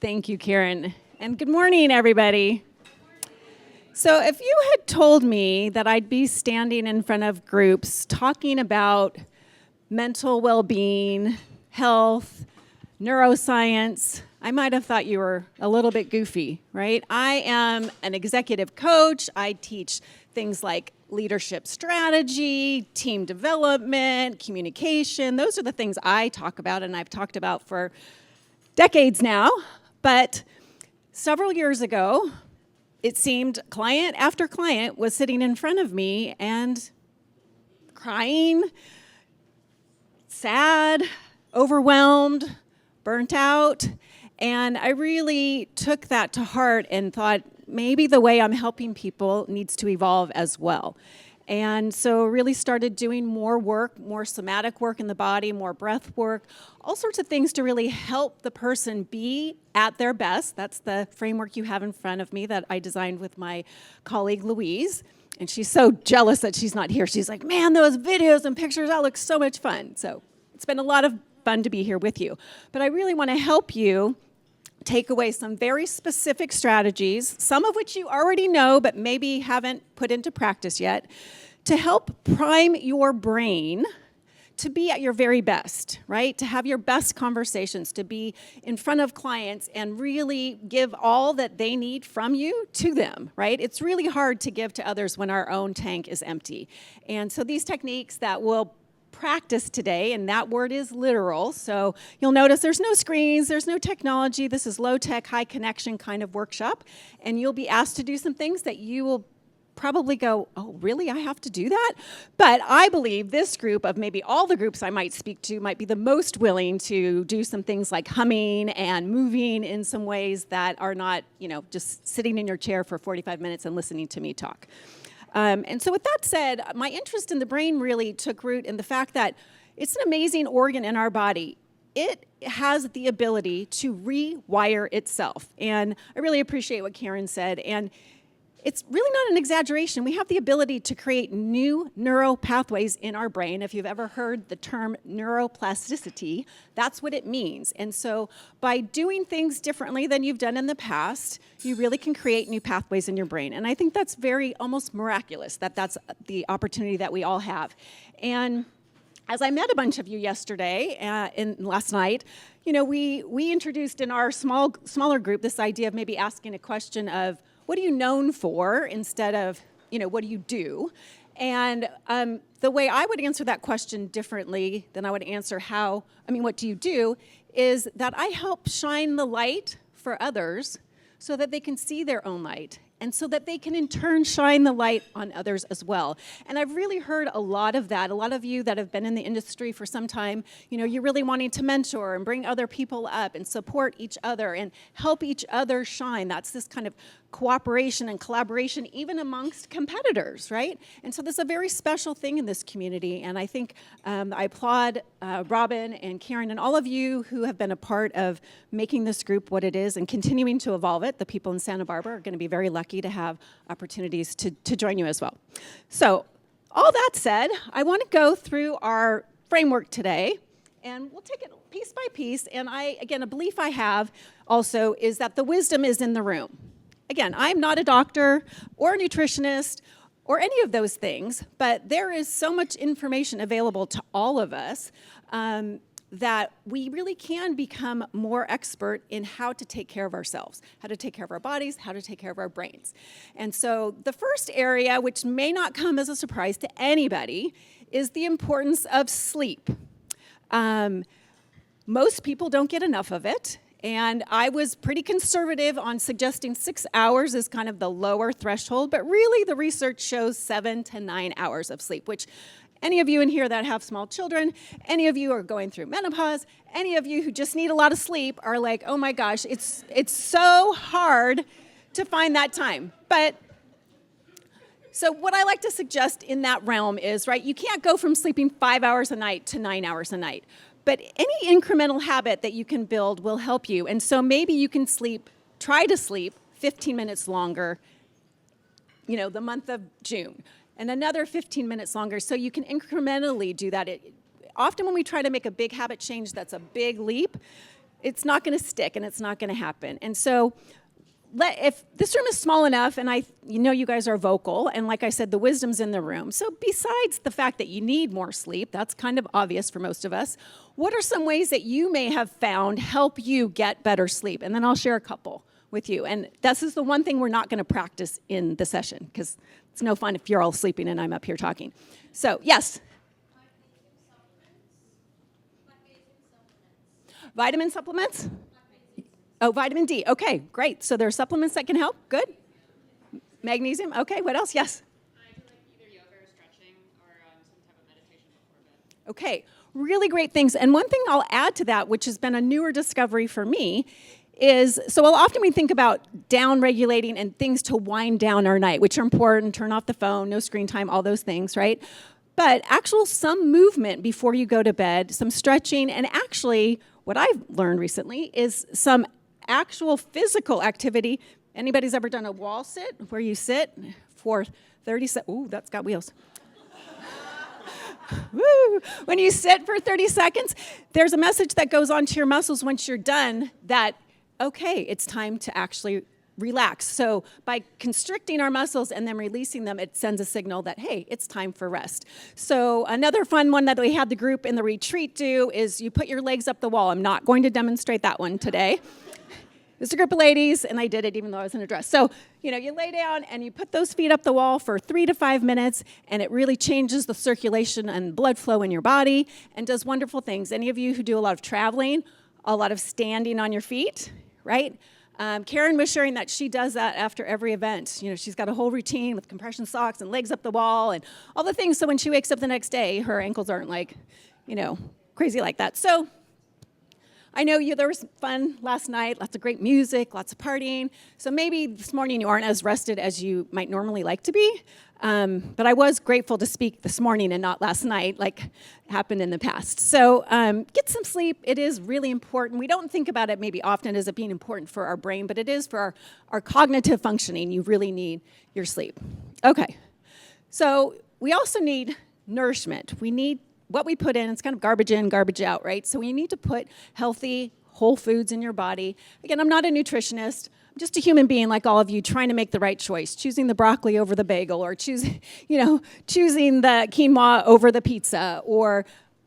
Thank you, Karen. And good morning, everybody. So if you had told me that I'd be standing in front of groups talking about mental well-being, health, neuroscience, I might have thought you were a little bit goofy, right? I am an executive coach. I teach things like leadership strategy, team development, communication. Those are the things I talk about, and I've talked about for decades now. But several years ago, it seemed client after client was sitting in front of me and crying, sad, overwhelmed, burnt out. And I really took that to heart and thought maybe the way I'm helping people needs to evolve as well. And so really started doing more work, more somatic work in the body, more breath work, all sorts of things to really help the person be at their best. That's the framework you have in front of me that I designed with my colleague Louise. And she's so jealous that she's not here. She's like, man, those videos and pictures, that looks so much fun. So it's been a lot of fun to be here with you. But I really want to help you take away some very specific strategies, some of which you already know but maybe haven't put into practice yet, to help prime your brain to be at your very best, right? To have your best conversations, to be in front of clients and really give all that they need from you to them, right? It's really hard to give to others when our own tank is empty. And so these techniques that we'll practice today, and that word is literal, so you'll notice there's no screens, there's no technology. This is low-tech, high-connection kind of workshop, and you'll be asked to do some things that you will probably go, oh, really, I have to do that? But I believe this group of maybe all the groups I might speak to might be the most willing to do some things like humming and moving in some ways that are not, just sitting in your chair for 45 minutes and listening to me talk. And so with that said, my interest in the brain really took root in the fact that it's an amazing organ in our body. It has the ability to rewire itself. And I really appreciate what Karen said. And it's really not an exaggeration. We have the ability to create new neural pathways in our brain. If you've ever heard the term neuroplasticity, that's what it means. And so by doing things differently than you've done in the past, you really can create new pathways in your brain. And I think that's very almost miraculous that that's the opportunity that we all have. And as I met a bunch of you yesterday and last night, we introduced in our smaller group this idea of maybe asking a question of, what are you known for instead of, what do you do? And the way I would answer that question differently than I would answer what do you do, is that I help shine the light for others so that they can see their own light and so that they can in turn shine the light on others as well. And I've really heard a lot of that. A lot of you that have been in the industry for some time, you're really wanting to mentor and bring other people up and support each other and help each other shine. That's this kind of cooperation and collaboration even amongst competitors, right? And so this is a very special thing in this community, and I think I applaud Robin and Karen and all of you who have been a part of making this group what it is and continuing to evolve it. The people in Santa Barbara are going to be very lucky to have opportunities to join you as well. So all that said, I want to go through our framework today, and we'll take it piece by piece. And a belief I have also is that the wisdom is in the room. Again, I'm not a doctor or a nutritionist or any of those things, but there is so much information available to all of us that we really can become more expert in how to take care of ourselves, how to take care of our bodies, how to take care of our brains. And so the first area, which may not come as a surprise to anybody, is the importance of sleep. Most people don't get enough of it. And I was pretty conservative on suggesting 6 hours is kind of the lower threshold, but really the research shows 7 to 9 hours of sleep, which any of you in here that have small children, any of you are going through menopause, any of you who just need a lot of sleep are like, oh my gosh, it's so hard to find that time. But so what I like to suggest in that realm is, right, you can't go from sleeping 5 hours a night to 9 hours a night. But any incremental habit that you can build will help you. And so maybe you can try to sleep 15 minutes longer, the month of June, and another 15 minutes longer. So you can incrementally do that. Often when we try to make a big habit change that's a big leap, It's not going to stick, and it's not going to happen. And so if this room is small enough, and you guys are vocal, and like I said, the wisdom's in the room. So besides the fact that you need more sleep, that's kind of obvious for most of us, what are some ways that you may have found help you get better sleep? And then I'll share a couple with you. And this is the one thing we're not going to practice in the session, because it's no fun if you're all sleeping and I'm up here talking. So, yes? Vitamin supplements? Oh, vitamin D. Okay, great. So there are supplements that can help. Good. Magnesium. Okay, what else? Yes? I do like either yoga or stretching or some type of meditation before bed. Okay, really great things. And one thing I'll add to that, which has been a newer discovery for me, is often we think about down regulating and things to wind down our night, which are important. Turn off the phone, no screen time, all those things, right? But some movement before you go to bed, some stretching, and actually what I've learned recently is some actual physical activity. Anybody's ever done a wall sit where you sit for 30 seconds? Ooh, that's got wheels. Woo! When you sit for 30 seconds, there's a message that goes on to your muscles once you're done that, okay, it's time to actually relax. So by constricting our muscles and then releasing them, it sends a signal that, hey, it's time for rest. So another fun one that we had the group in the retreat do is you put your legs up the wall. I'm not going to demonstrate that one today. It's a group of ladies, and I did it even though I was in a dress. So, you lay down and you put those feet up the wall for 3 to 5 minutes, and it really changes the circulation and blood flow in your body and does wonderful things. Any of you who do a lot of traveling, a lot of standing on your feet, right? Karen was sharing that she does that after every event. She's got a whole routine with compression socks and legs up the wall and all the things. So when she wakes up the next day, her ankles aren't crazy like that. So I know there was fun last night, lots of great music, lots of partying. So maybe this morning you aren't as rested as you might normally like to be. But I was grateful to speak this morning and not last night like happened in the past. So get some sleep. It is really important. We don't think about it maybe often as it being important for our brain, but it is for our cognitive functioning. You really need your sleep. Okay. So we also need nourishment. We need what we put in. It's kind of garbage in, garbage out, right? So we need to put healthy, whole foods in your body. Again, I'm not a nutritionist. I'm just a human being like all of you trying to make the right choice, choosing the broccoli over the bagel or choosing the quinoa over the pizza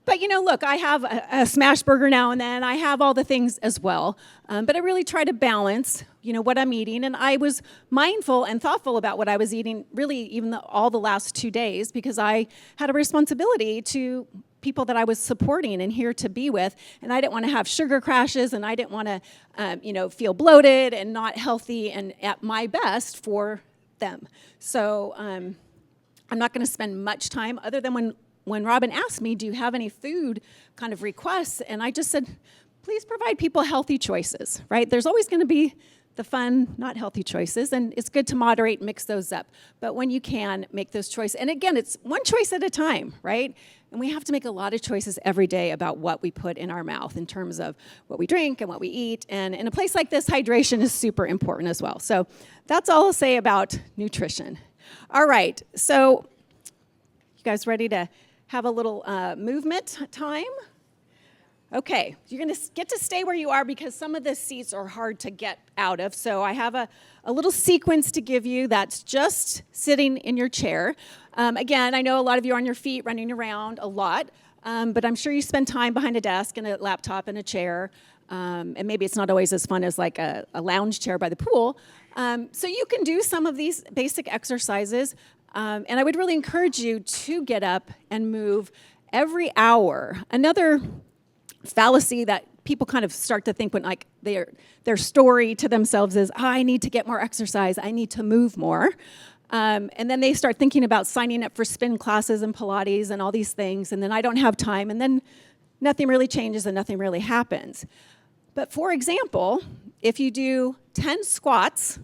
but look, I have a smash burger now and then. I have all the things as well. But I really try to balance, what I'm eating. And I was mindful and thoughtful about what I was eating really even all the last 2 days because I had a responsibility to people that I was supporting and here to be with. And I didn't want to have sugar crashes and I didn't want to, feel bloated and not healthy and at my best for them. So I'm not going to spend much time other than when Robin asked me, do you have any food kind of requests? And I just said, please provide people healthy choices, right? There's always going to be the fun, not healthy choices, and it's good to moderate and mix those up. But when you can, make those choices. And again, it's one choice at a time, right? And we have to make a lot of choices every day about what we put in our mouth in terms of what we drink and what we eat. And in a place like this, hydration is super important as well. So that's all I'll say about nutrition. All right, so you guys ready to have a little movement time? Okay, you're going to get to stay where you are because some of the seats are hard to get out of. So I have a little sequence to give you that's just sitting in your chair. Again, I know a lot of you are on your feet running around a lot, but I'm sure you spend time behind a desk and a laptop and a chair. And maybe it's not always as fun as like a lounge chair by the pool. So you can do some of these basic exercises. And I would really encourage you to get up and move every hour. Another fallacy that people kind of start to think when like their story to themselves is, I need to get more exercise, I need to move more. And then they start thinking about signing up for spin classes and Pilates and all these things, and then I don't have time, and then nothing really changes and nothing really happens. But for example, if you do 10 squats,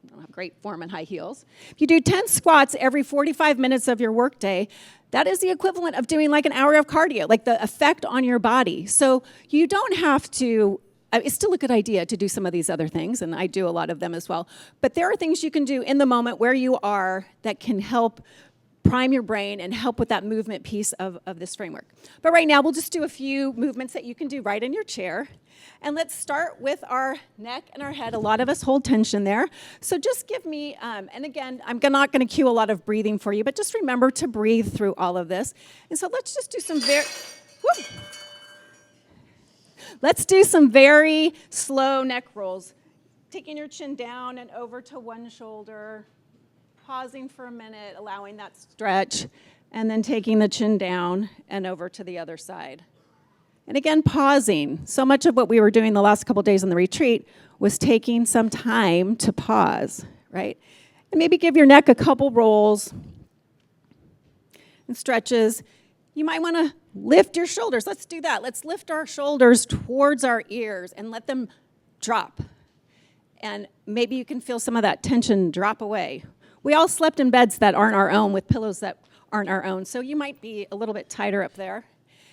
I don't have great form in high heels. If you do 10 squats every 45 minutes of your workday, that is the equivalent of doing like an hour of cardio, like the effect on your body. So you don't have to, it's still a good idea to do some of these other things, and I do a lot of them as well. But there are things you can do in the moment where you are that can help prime your brain and help with that movement piece of this framework. But right now, we'll just do a few movements that you can do right in your chair. And let's start with our neck and our head. A lot of us hold tension there. So just give me, and again, I'm not going to cue a lot of breathing for you, but just remember to breathe through all of this. And so let's just do some let's do some very slow neck rolls. Taking your chin down and over to one shoulder, pausing for a minute, allowing that stretch, and then taking the chin down and over to the other side. And again, pausing. So much of what we were doing the last couple days on the retreat was taking some time to pause, right? And maybe give your neck a couple rolls and stretches. You might want to lift your shoulders. Let's do that. Let's lift our shoulders towards our ears and let them drop. And maybe you can feel some of that tension drop away. We all slept in beds that aren't our own with pillows that aren't our own, so you might be a little bit tighter up there.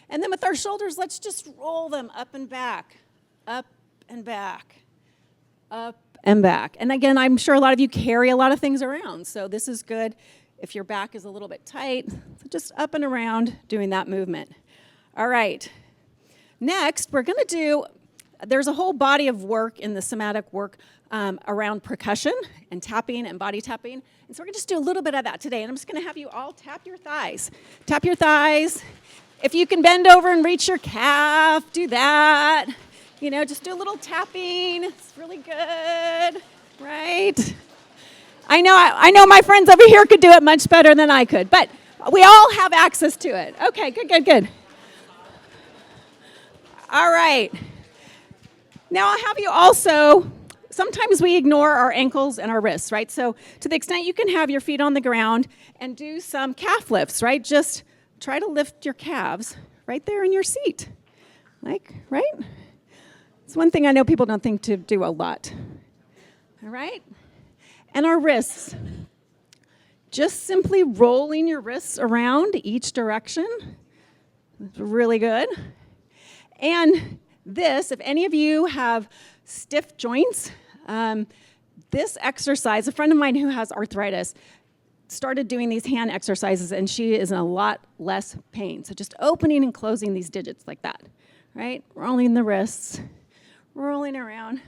And then with our shoulders, let's just roll them up and back, up and back, up and back. And again, I'm sure a lot of you carry a lot of things around, so this is good if your back is a little bit tight. So just up and around doing that movement. All right. Next, we're going to do, there's a whole body of work in the somatic work around percussion and tapping and body tapping. And so we're going to just do a little bit of that today. And I'm just going to have you all tap your thighs. Tap your thighs. If you can bend over and reach your calf, do that. You know, just do a little tapping. It's really good, right? I know my friends over here could do it much better than I could, but we all have access to it. Okay, good. All right. Now I'll have you also, sometimes we ignore our ankles and our wrists, right? So to the extent you can have your feet on the ground and do some calf lifts, right? Just try to lift your calves right there in your seat. Right? It's one thing I know people don't think to do a lot. All right? And our wrists. Just simply rolling your wrists around each direction. That's really good. And this, if any of you have stiff joints, this exercise, a friend of mine who has arthritis started doing these hand exercises, and she is in a lot less pain. So just opening and closing these digits like that, right? Rolling the wrists, rolling around.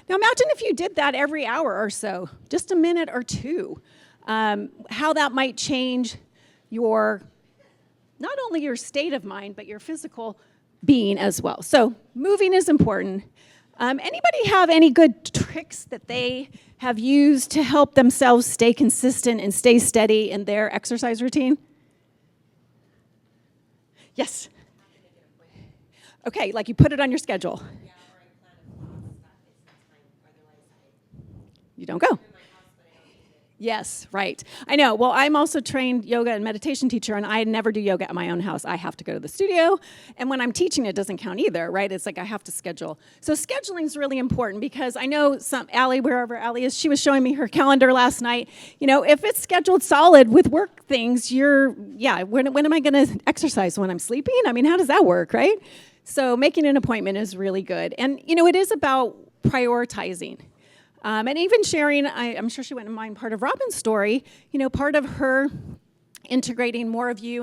Now imagine if you did that every hour or so, just a minute or two, how that might change your, not only your state of mind, but your physical being as well. So moving is important. Anybody have any good tricks that they have used to help themselves stay consistent and stay steady in their exercise routine? Yes? Okay, like you put it on your schedule. Yeah, or I plan a class that is time, otherwise You don't go. Yes, right. I know. Well, I'm also trained yoga and meditation teacher, and I never do yoga at my own house. I have to go to the studio, and when I'm teaching, it doesn't count either, right? It's like I have to schedule. So scheduling is really important because I know Allie, wherever Allie is, she was showing me her calendar last night. You know, if it's scheduled solid with work things, when am I going to exercise? When I'm sleeping? I mean, how does that work, right? So making an appointment is really good. And, you know, it is about prioritizing. And even sharing, I'm sure she wouldn't mind part of Robin's story, you know, part of her integrating more of you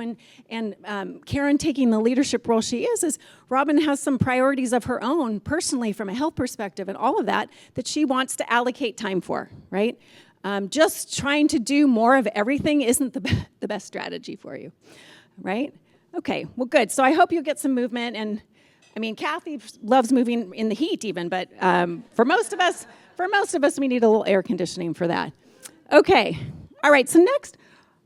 and Karen taking the leadership role she is Robin has some priorities of her own personally from a health perspective and all of that she wants to allocate time for, right? Just trying to do more of everything isn't the best strategy for you, right? Okay, well, good. So I hope you'll get some movement. And, I mean, Kathy loves moving in the heat even, but for most of us, we need a little air conditioning for that. Okay. All right. So next,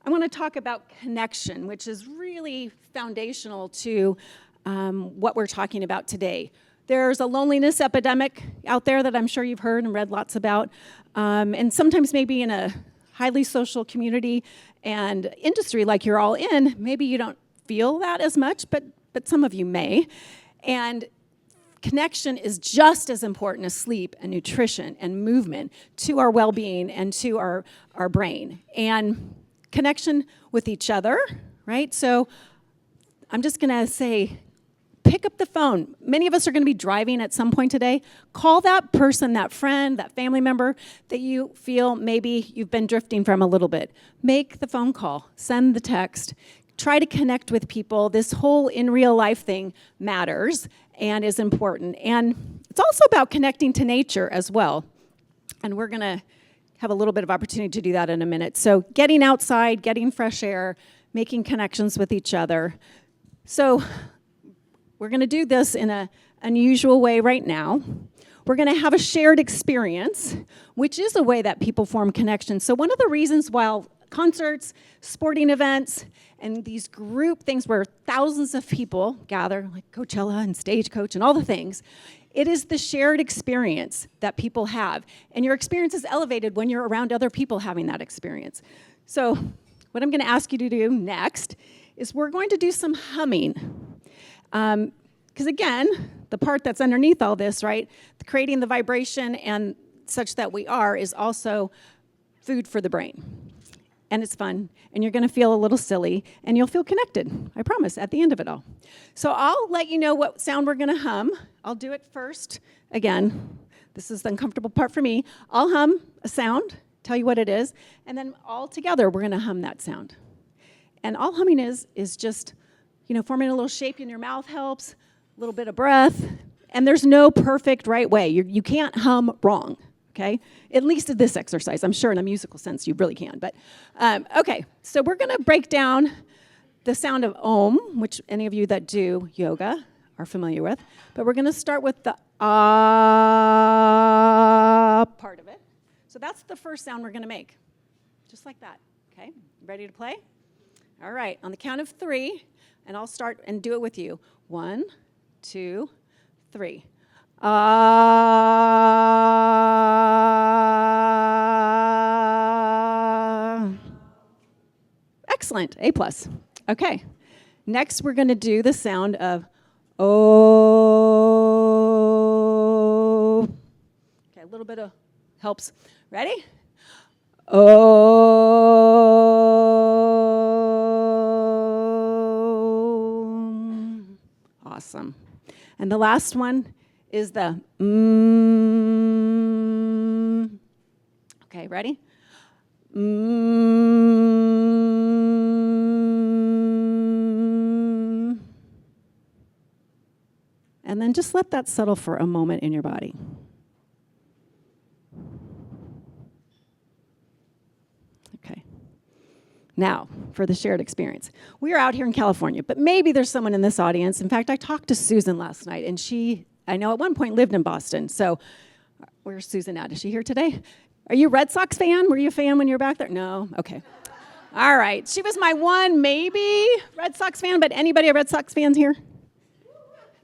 I want to talk about connection, which is really foundational to what we're talking about today. There's a loneliness epidemic out there that I'm sure you've heard and read lots about. And sometimes maybe in a highly social community and industry like you're all in, maybe you don't feel that as much, but some of you may. And connection is just as important as sleep and nutrition and movement to our well-being and to our brain. And connection with each other, right? So I'm just going to say, pick up the phone. Many of us are going to be driving at some point today. Call that person, that friend, that family member that you feel maybe you've been drifting from a little bit. Make the phone call. Send the text. Try to connect with people. This whole in real life thing matters and is important. And it's also about connecting to nature as well. And we're going to have a little bit of opportunity to do that in a minute. So getting outside, getting fresh air, making connections with each other. So we're going to do this in an unusual way right now. We're going to have a shared experience, which is a way that people form connections. So one of the reasons why concerts, sporting events, and these group things where thousands of people gather, like Coachella and Stagecoach and all the things, it is the shared experience that people have. And your experience is elevated when you're around other people having that experience. So what I'm going to ask you to do next is we're going to do some humming. Because again, the part that's underneath all this, right, creating the vibration and such that we are is also food for the brain. And it's fun, and you're going to feel a little silly, and you'll feel connected, I promise, at the end of it all. So I'll let you know what sound we're going to hum. I'll do it first. Again, this is the uncomfortable part for me. I'll hum a sound, tell you what it is, and then all together we're going to hum that sound. And all humming is just, forming a little shape in your mouth helps, a little bit of breath, and there's no perfect right way. You can't hum wrong. Okay, at least in this exercise. I'm sure in a musical sense you really can. But okay, so we're going to break down the sound of Om, which any of you that do yoga are familiar with. But we're going to start with the ah part of it. So that's the first sound we're going to make, just like that. Okay, ready to play? All right, on the count of 3, and I'll start and do it with you. 1, 2, 3. Excellent, A+. Okay, next we're going to do the sound of O. Okay, a little bit of helps. Ready? O. Awesome. And the last one is the Okay, ready? And then just let that settle for a moment in your body. Okay. Now, for the shared experience. We are out here in California, but maybe there's someone in this audience. In fact, I talked to Susan last night, and I know at one point lived in Boston. So where's Susan at? Is she here today? Are you a Red Sox fan? Were you a fan when you were back there? No? Okay. All right. She was my one maybe Red Sox fan, but anybody a Red Sox fan here?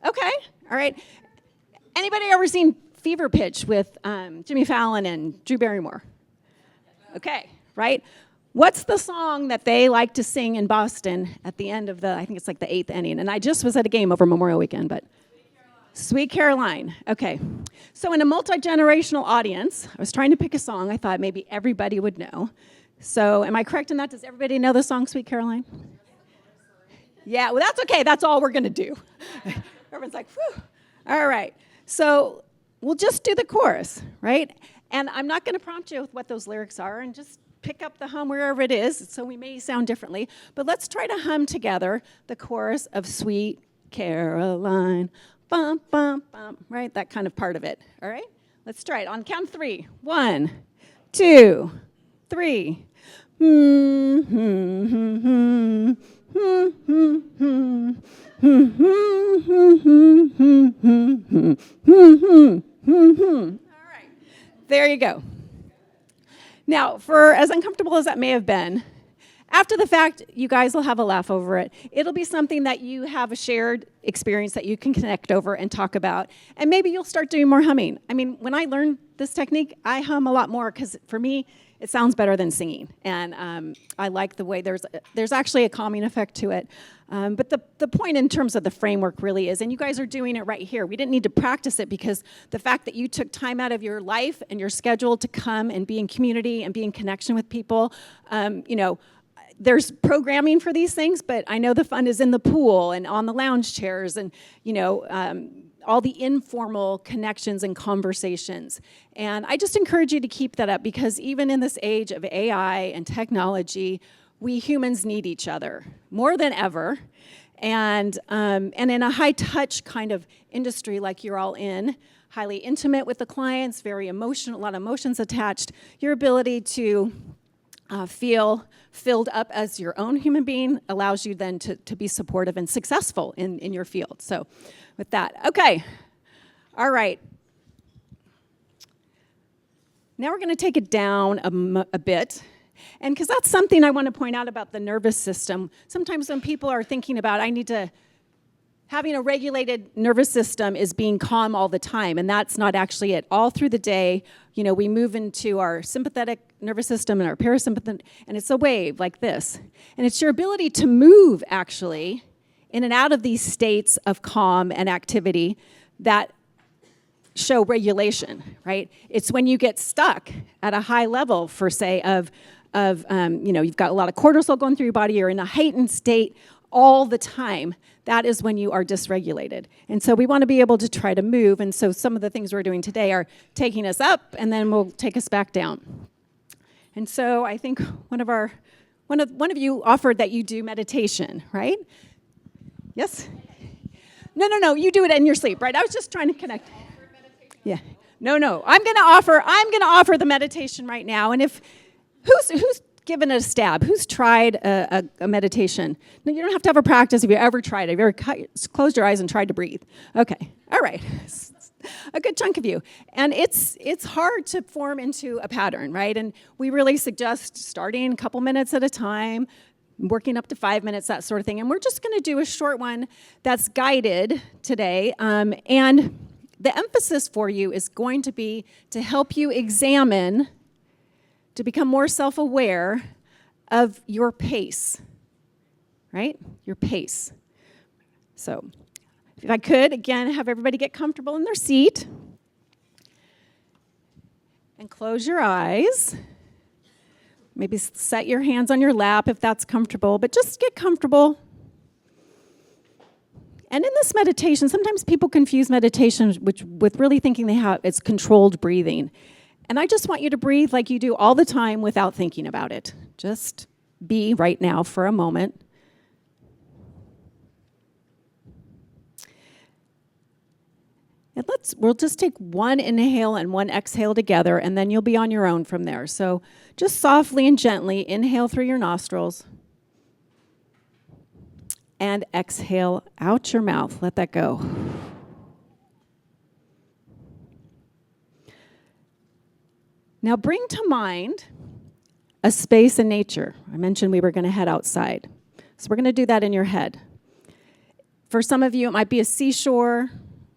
Okay. All right. Anybody ever seen Fever Pitch with Jimmy Fallon and Drew Barrymore? Okay. Right? What's the song that they like to sing in Boston at the end of I think it's like the 8th inning? And I just was at a game over Memorial Weekend, but Sweet Caroline. Okay. So in a multi-generational audience, I was trying to pick a song I thought maybe everybody would know. So am I correct in that? Does everybody know the song Sweet Caroline? Yeah, well, that's okay. That's all we're going to do. Everyone's like, whew. All right. So we'll just do the chorus, right? And I'm not going to prompt you with what those lyrics are, and just pick up the hum wherever it is, so we may sound differently. But let's try to hum together the chorus of Sweet Caroline. Bum, bum, bum, right? That kind of part of it, all right? Let's try it on count of 3. 1, 2, 3. All right, there you go. Now, for as uncomfortable as that may have been, after the fact, you guys will have a laugh over it. It'll be something that you have a shared experience that you can connect over and talk about. And maybe you'll start doing more humming. I mean, when I learned this technique, I hum a lot more because for me, it sounds better than singing. And I like the way there's actually a calming effect to it. But the point in terms of the framework really is, and you guys are doing it right here. We didn't need to practice it because the fact that you took time out of your life and your schedule to come and be in community and be in connection with people, there's programming for these things, but I know the fun is in the pool and on the lounge chairs and, all the informal connections and conversations. And I just encourage you to keep that up, because even in this age of AI and technology, we humans need each other more than ever. And in a high-touch kind of industry like you're all in, highly intimate with the clients, very emotional, a lot of emotions attached, your ability to feel filled up as your own human being allows you then to be supportive and successful in your field. So with that, okay, all right. Now we're going to take it down a bit. And because that's something I want to point out about the nervous system. Sometimes when people are thinking about, having a regulated nervous system is being calm all the time, and that's not actually it. All through the day, we move into our sympathetic nervous system and our parasympathetic, and it's a wave like this. And it's your ability to move, actually, in and out of these states of calm and activity that show regulation, right? It's when you get stuck at a high level, for say, of you've got a lot of cortisol going through your body, you're in a heightened state all the time, that is when you are dysregulated. And so we want to be able to try to move, and so some of the things we're doing today are taking us up, and then we'll take us back down. And so I think one of you offered that you do meditation, right? Yes? No, you do it in your sleep, right? I was just trying to connect. Yeah. No. I'm going to offer the meditation right now. And who's given it a stab? Who's tried a meditation? No, you don't have to have a practice if you ever tried it. Have you ever closed your eyes and tried to breathe? Okay. All right. A good chunk of you. And it's hard to form into a pattern, right? And we really suggest starting a couple minutes at a time, working up to 5 minutes, that sort of thing. And we're just going to do a short one that's guided today. And the emphasis for you is going to be to help you examine, to become more self-aware of your pace, right? Your pace. So if I could, again, have everybody get comfortable in their seat. And close your eyes. Maybe set your hands on your lap if that's comfortable, but just get comfortable. And in this meditation, sometimes people confuse meditation with really thinking it's controlled breathing. And I just want you to breathe like you do all the time without thinking about it. Just be right now for a moment. And we'll just take one inhale and one exhale together, and then you'll be on your own from there. So just softly and gently inhale through your nostrils and exhale out your mouth. Let that go. Now bring to mind a space in nature. I mentioned we were going to head outside. So we're going to do that in your head. For some of you, it might be a seashore,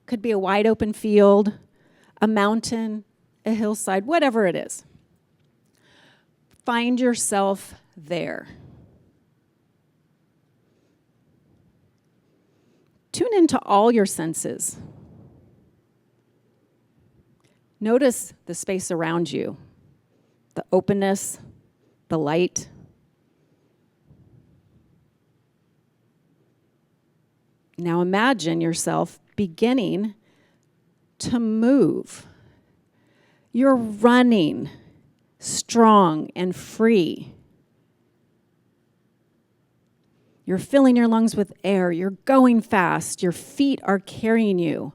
could be a wide open field, a mountain, a hillside, whatever it is. Find yourself there. Tune into all your senses. Notice the space around you, the openness, the light. Now imagine yourself beginning to move. You're running strong and free. You're filling your lungs with air. You're going fast. Your feet are carrying you.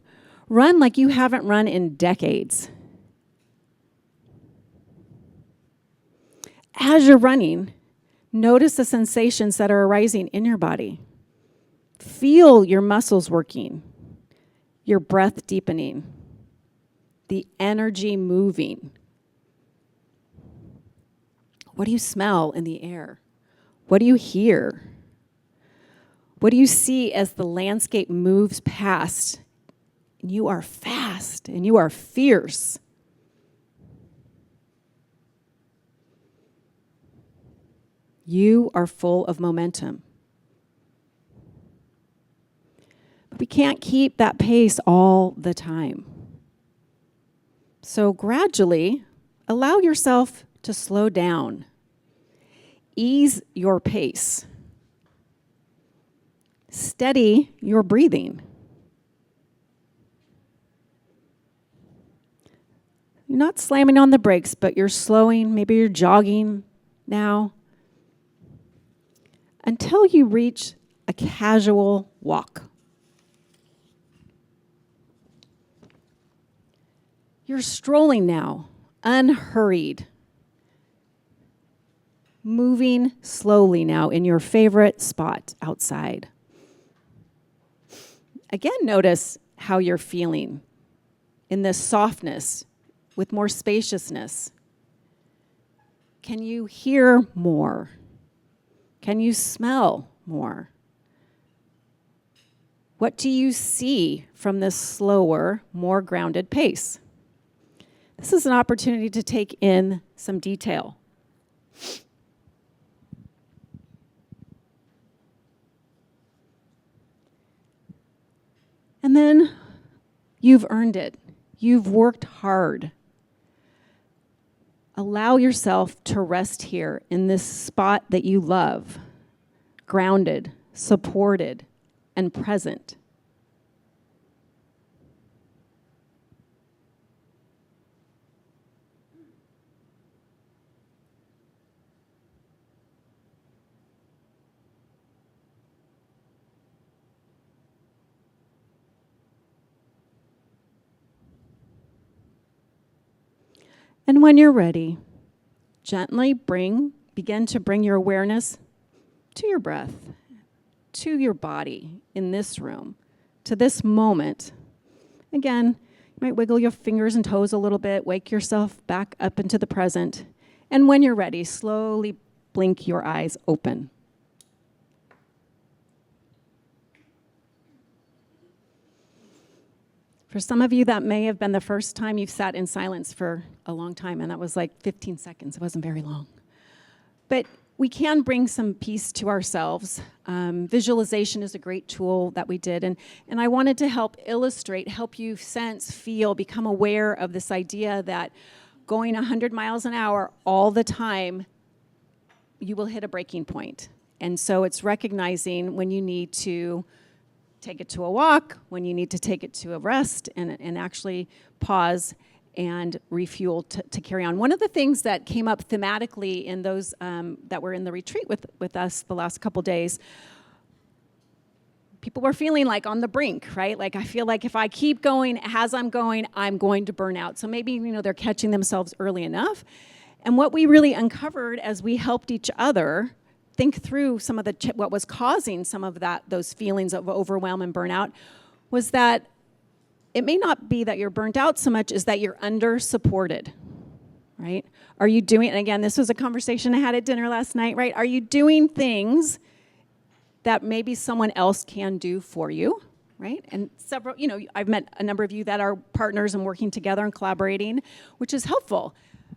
Run like you haven't run in decades. As you're running, notice the sensations that are arising in your body. Feel your muscles working, your breath deepening, the energy moving. What do you smell in the air? What do you hear? What do you see as the landscape moves past? And you are fast and you are fierce. You are full of momentum. But we can't keep that pace all the time. So gradually, allow yourself to slow down. ease your pace. Steady your breathing. You're not slamming on the brakes, but you're slowing. Maybe you're jogging now until you reach a casual walk. You're strolling now, unhurried, moving slowly now in your favorite spot outside. Again, notice how you're feeling in this softness with more spaciousness. Can you hear more? Can you smell more? What do you see from this slower, more grounded pace? This is an opportunity to take in some detail. And then you've earned it. You've worked hard. Allow yourself to rest here in this spot that you love, grounded, supported, and present. And when you're ready, gently begin to bring your awareness to your breath, to your body in this room, to this moment. Again, you might wiggle your fingers and toes a little bit, wake yourself back up into the present. And when you're ready, slowly blink your eyes open. For some of you, that may have been the first time you've sat in silence for a long time, and that was like 15 seconds. It wasn't very long. But we can bring some peace to ourselves. Visualization is a great tool that we did, and I wanted to help illustrate, help you sense, feel, become aware of this idea that going 100 miles an hour all the time, you will hit a breaking point. And so it's recognizing when you need to take it to a walk, when you need to take it to a rest and actually pause and refuel to carry on. One of the things that came up thematically in those that were in the retreat with us the last couple days, people were feeling like on the brink, right? Like, I feel like if I keep going as I'm going to burn out. So maybe, they're catching themselves early enough. And what we really uncovered as we helped each other think through some of what was causing some of those feelings of overwhelm and burnout was that it may not be that you're burnt out so much as that you're under supported, right? Are you doing, and again, this was a conversation I had at dinner last night, right? Are you doing things that maybe someone else can do for you, right? And several, I've met a number of you that are partners and working together and collaborating, which is helpful.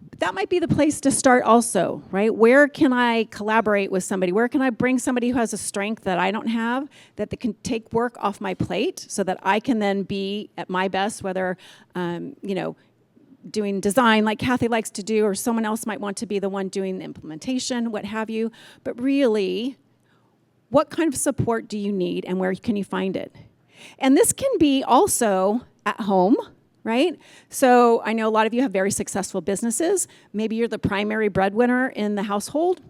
But that might be the place to start also, right? Where can I collaborate with somebody? Where can I bring somebody who has a strength that I don't have, that they can take work off my plate so that I can then be at my best, whether, doing design like Kathy likes to do, or someone else might want to be the one doing the implementation, what have you. But really, what kind of support do you need and where can you find it? And this can be also at home, right? So I know a lot of you have very successful businesses. Maybe you're the primary breadwinner in the household,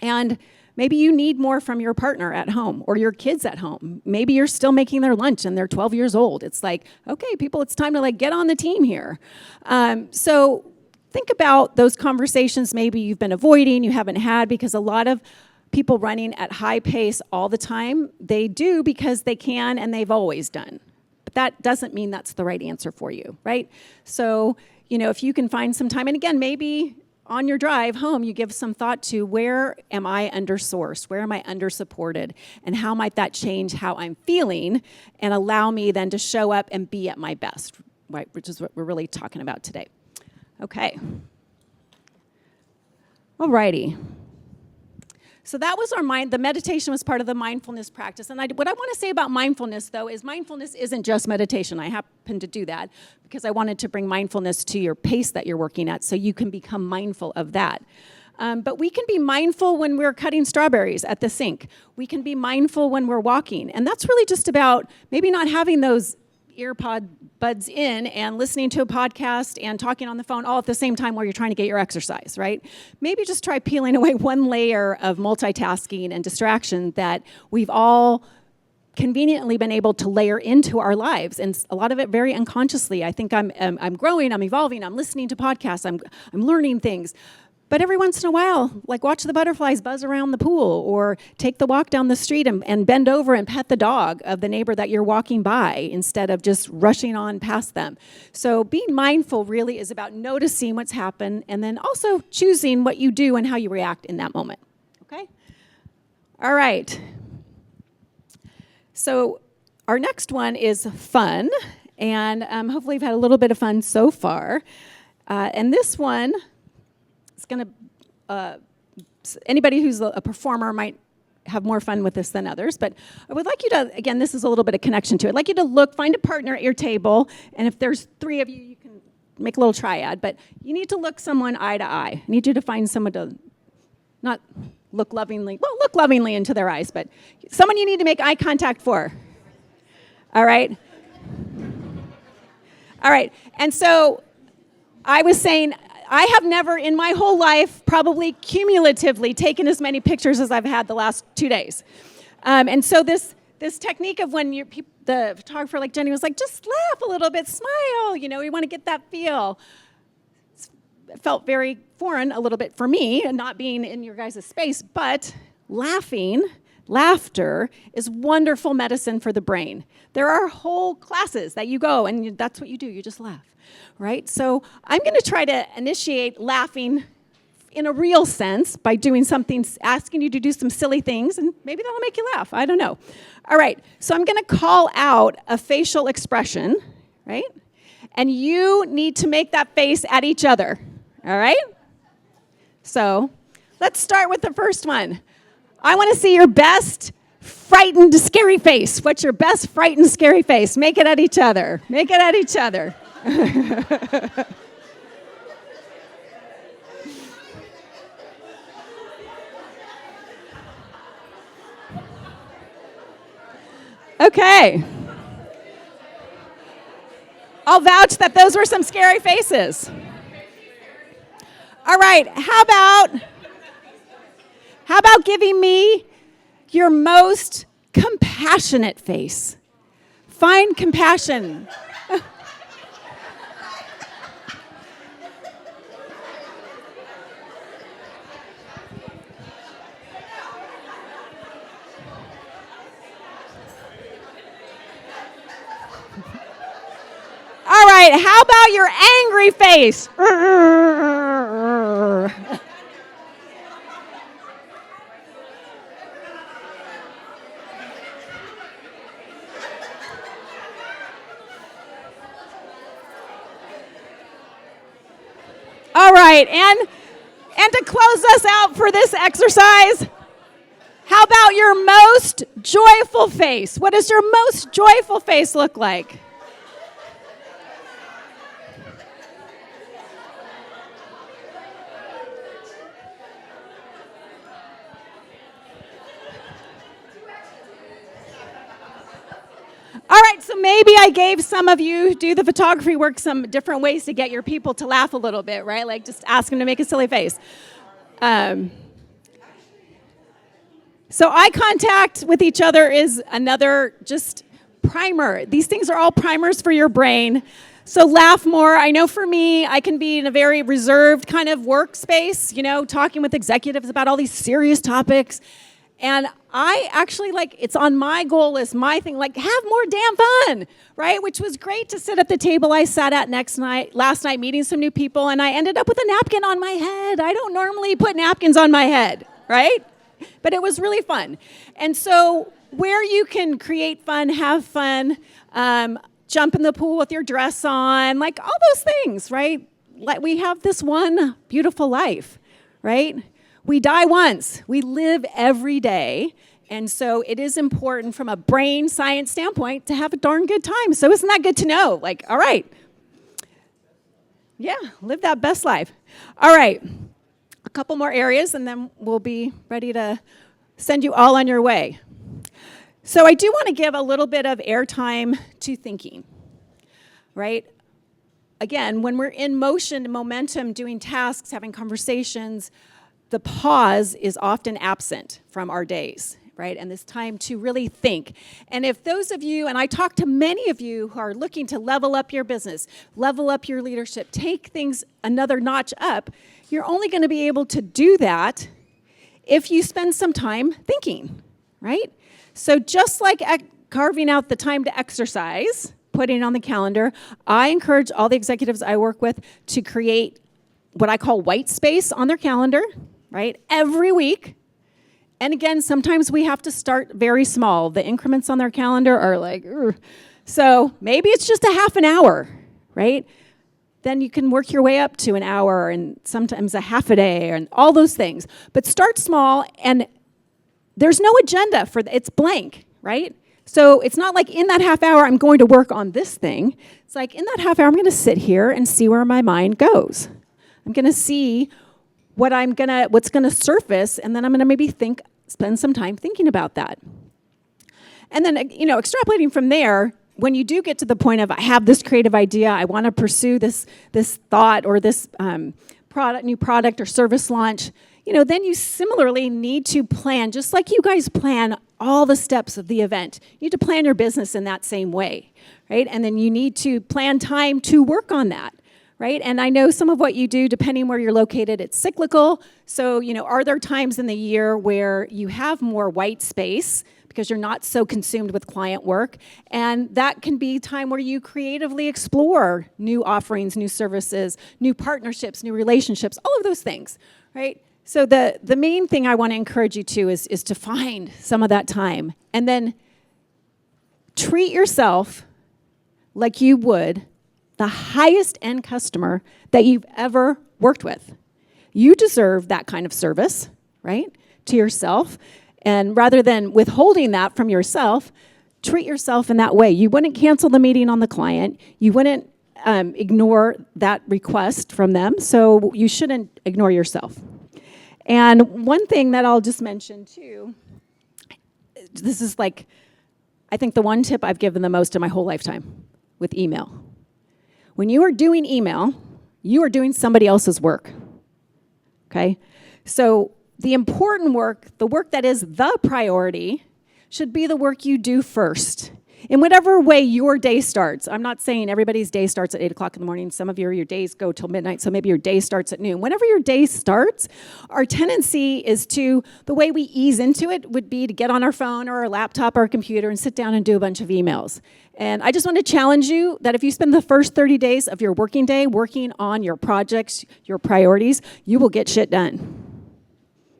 and maybe you need more from your partner at home or your kids at home. Maybe you're still making their lunch and they're 12 years old. It's like, okay, people, it's time to get on the team here. So think about those conversations maybe you've been avoiding, you haven't had, because a lot of people running at high pace all the time, they do because they can and they've always done. But that doesn't mean that's the right answer for you, right? So, if you can find some time, and again, maybe on your drive home, you give some thought to where am I under-sourced? Where am I under-supported? And how might that change how I'm feeling and allow me then to show up and be at my best, right? Which is what we're really talking about today. Okay. All righty. So that was the meditation was part of the mindfulness practice. And what I want to say about mindfulness, though, is mindfulness isn't just meditation. I happen to do that because I wanted to bring mindfulness to your pace that you're working at so you can become mindful of that. But we can be mindful when we're cutting strawberries at the sink. We can be mindful when we're walking. And that's really just about maybe not having those buds in and listening to a podcast and talking on the phone all at the same time while you're trying to get your exercise, right? Maybe just try peeling away one layer of multitasking and distraction that we've all conveniently been able to layer into our lives, and a lot of it very unconsciously. I think I'm growing, I'm evolving, I'm listening to podcasts, I'm learning things. But every once in a while, like watch the butterflies buzz around the pool, or take the walk down the street and bend over and pet the dog of the neighbor that you're walking by instead of just rushing on past them. So being mindful really is about noticing what's happened and then also choosing what you do and how you react in that moment. Okay? All right. So our next one is fun, and hopefully you've had a little bit of fun so far. And this one, it's going to, anybody who's a performer might have more fun with this than others, but I would like you to, again, this is a little bit of connection to it. I'd like you to find a partner at your table, and if there's 3 of you, you can make a little triad, but you need to look someone eye to eye. I need you to find someone to not look lovingly into their eyes, but someone you need to make eye contact for. All right? All right, and so I was saying, I have never in my whole life probably cumulatively taken as many pictures as I've had the last 2 days. And so this technique of when the photographer like Jenny was like, just laugh a little bit, smile, you want to get that feel. It felt very foreign a little bit for me, and not being in your guys' space, but laughter is wonderful medicine for the brain. There are whole classes that you go, and that's what you do, you just laugh. Right? So I'm going to try to initiate laughing in a real sense by doing something, asking you to do some silly things, and maybe that'll make you laugh. I don't know. All right. So I'm going to call out a facial expression, right? And you need to make that face at each other. All right? So let's start with the first one. I want to see your best frightened, scary face. What's your best frightened, scary face? Make it at each other. Make it at each other. Okay. I'll vouch that those were some scary faces. All right, how about giving me your most compassionate face? Find compassion. All right, how about your angry face? All right, and to close us out for this exercise, how about your most joyful face? What does your most joyful face look like? All right, so maybe I gave some of you who do the photography work some different ways to get your people to laugh a little bit, right? Like just ask them to make a silly face. So eye contact with each other is another just primer. These things are all primers for your brain. So laugh more. I know for me, I can be in a very reserved kind of workspace, talking with executives about all these serious topics. And I actually it's on my goal list, my thing, have more damn fun, right? Which was great to sit at the table I sat at last night meeting some new people, and I ended up with a napkin on my head. I don't normally put napkins on my head, right? But it was really fun. And so where you can create fun, have fun, jump in the pool with your dress on, all those things, right? We have this one beautiful life, right? We die once. We live every day. And so it is important from a brain science standpoint to have a darn good time. So isn't that good to know? All right. Yeah, live that best life. All right. couple more areas, and then we'll be ready to send you all on your way. So I do want to give a little bit of airtime to thinking, right? Again, when we're in motion, momentum, doing tasks, having conversations, the pause is often absent from our days, right? And this time to really think. And if those of you, and I talk to many of you who are looking to level up your business, level up your leadership, take things another notch up, you're only going to be able to do that if you spend some time thinking, right? So just like carving out the time to exercise, putting it on the calendar, I encourage all the executives I work with to create what I call white space on their calendar, right? Every week. And again, sometimes we have to start very small. The increments on their calendar are like, ugh. So maybe it's just a half an hour, right? Then you can work your way up to an hour and sometimes a half a day and all those things. But start small, and there's no agenda for it's blank, right? So it's not like in that half hour I'm going to work on this thing. It's like in that half hour I'm going to sit here and see where my mind goes. I'm going to see what's going to surface, and then I'm going to maybe spend some time thinking about that. And then, extrapolating from there, when you do get to the point of I have this creative idea, I want to pursue this thought or this new product or service launch, then you similarly need to plan, just like you guys plan all the steps of the event. You need to plan your business in that same way, right? And then you need to plan time to work on that, right? And I know some of what you do, depending where you're located, it's cyclical. So, are there times in the year where you have more white space because you're not so consumed with client work? And that can be time where you creatively explore new offerings, new services, new partnerships, new relationships, all of those things, right? So the main thing I want to encourage you to is to find some of that time, and then treat yourself like you would the highest end customer that you've ever worked with. You deserve that kind of service, right, to yourself. And rather than withholding that from yourself, treat yourself in that way. You wouldn't cancel the meeting on the client. You wouldn't ignore that request from them. So you shouldn't ignore yourself. And one thing that I'll just mention too, this is like, I think the one tip I've given the most in my whole lifetime with email. When you are doing email, you are doing somebody else's work, okay? So the important work, the work that is the priority, should be the work you do first. In whatever way your day starts. I'm not saying everybody's day starts at 8 o'clock in the morning. Some of your days go till midnight, so maybe your day starts at noon. Whenever your day starts, our tendency is the way we ease into it would be to get on our phone or our laptop or our computer and sit down and do a bunch of emails. And I just want to challenge you that if you spend the first 30 days of your working day working on your projects, your priorities, you will get shit done.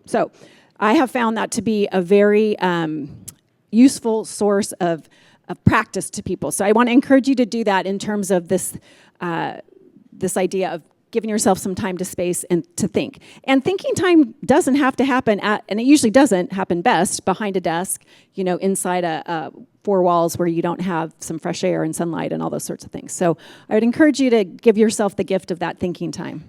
So I have found that to be a very useful source of practice to people. So I want to encourage you to do that in terms of this idea of giving yourself some time to space and to think. And thinking time doesn't have to happen and it usually doesn't happen best behind a desk, inside four walls where you don't have some fresh air and sunlight and all those sorts of things. So I would encourage you to give yourself the gift of that thinking time.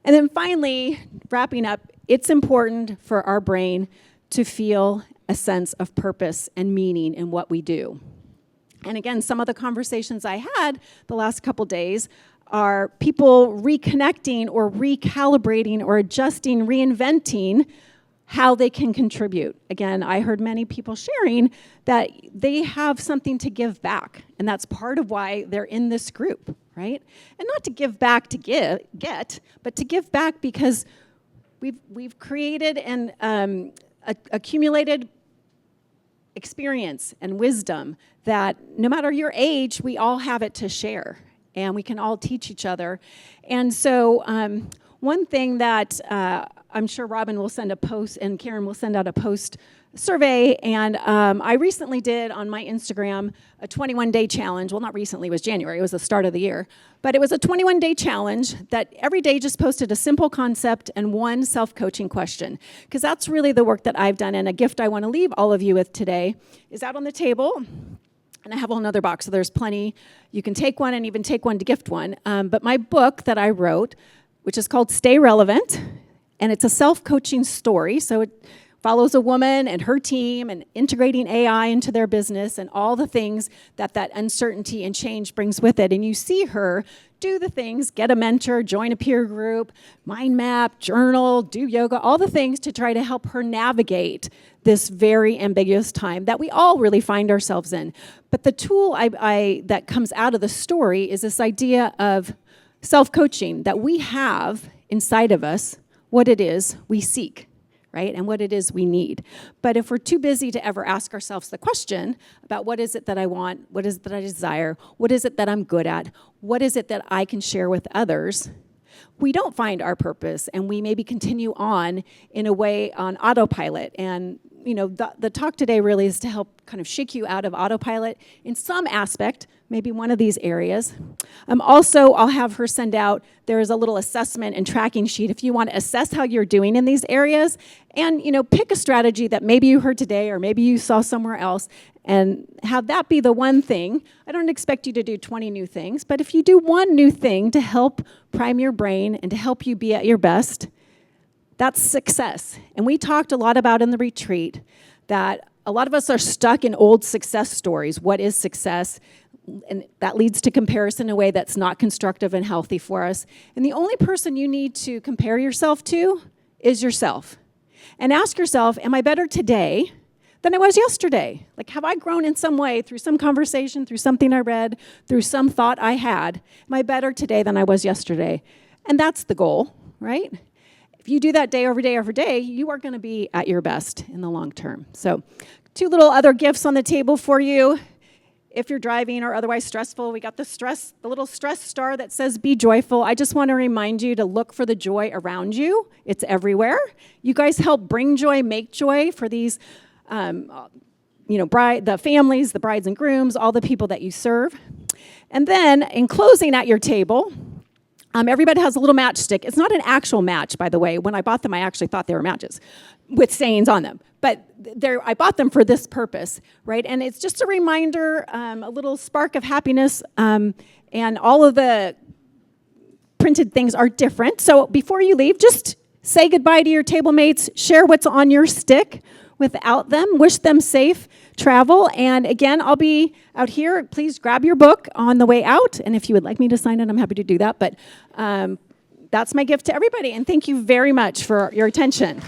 And then finally, wrapping up, it's important for our brain to feel a sense of purpose and meaning in what we do. And again, some of the conversations I had the last couple days are people reconnecting or recalibrating or adjusting, reinventing how they can contribute. Again, I heard many people sharing that they have something to give back, and that's part of why they're in this group, right? And not to give back to get, but to give back because we've created and accumulated experience and wisdom that no matter your age, we all have it to share, and we can all teach each other. And so one thing that I'm sure Robin will send a post and Karen will send out a post survey, and I recently did on my Instagram a 21-day challenge. Well, not recently, it was January, it was the start of the year. But it was a 21-day challenge that every day just posted a simple concept and one self-coaching question. Because that's really the work that I've done, and a gift I want to leave all of you with today is out on the table. And I have another box, so there's plenty. You can take one and even take one to gift one. But my book that I wrote, which is called Stay Relevant, and it's a self-coaching story. So it follows a woman and her team and integrating AI into their business and all the things that uncertainty and change brings with it. And you see her do the things, get a mentor, join a peer group, mind map, journal, do yoga, all the things to try to help her navigate this very ambiguous time that we all really find ourselves in. But the tool that comes out of the story is this idea of self-coaching, that we have inside of us what it is we seek, right? And what it is we need. But if we're too busy to ever ask ourselves the question about what is it that I want, what is it that I desire, what is it that I'm good at, what is it that I can share with others, we don't find our purpose, and we maybe continue on in a way on autopilot. And the talk today really is to help kind of shake you out of autopilot in some aspect, maybe one of these areas. Also, I'll have her send out, there is a little assessment and tracking sheet if you want to assess how you're doing in these areas, and pick a strategy that maybe you heard today or maybe you saw somewhere else, and have that be the one thing. I don't expect you to do 20 new things, but if you do one new thing to help prime your brain and to help you be at your best, that's success. And we talked a lot about in the retreat that a lot of us are stuck in old success stories. What is success? And that leads to comparison in a way that's not constructive and healthy for us. And the only person you need to compare yourself to is yourself. And ask yourself, am I better today than I was yesterday? Like, have I grown in some way through some conversation, through something I read, through some thought I had? Am I better today than I was yesterday? And that's the goal, right? If you do that day over day over day, you are going to be at your best in the long term. So 2 little other gifts on the table for you. If you're driving or otherwise stressful, we got the little stress star that says be joyful. I just want to remind you to look for the joy around you. It's everywhere. You guys help bring joy, make joy for these, the families, the brides and grooms, all the people that you serve. And then in closing at your table, everybody has a little matchstick. It's not an actual match, by the way. When I bought them, I actually thought they were matches with sayings on them. But I bought them for this purpose, right? And it's just a reminder, a little spark of happiness, and all of the printed things are different. So before you leave, just say goodbye to your table mates, share what's on your stick without them, wish them safe travel. And again, I'll be out here. Please grab your book on the way out. And if you would like me to sign it, I'm happy to do that. But that's my gift to everybody. And thank you very much for your attention.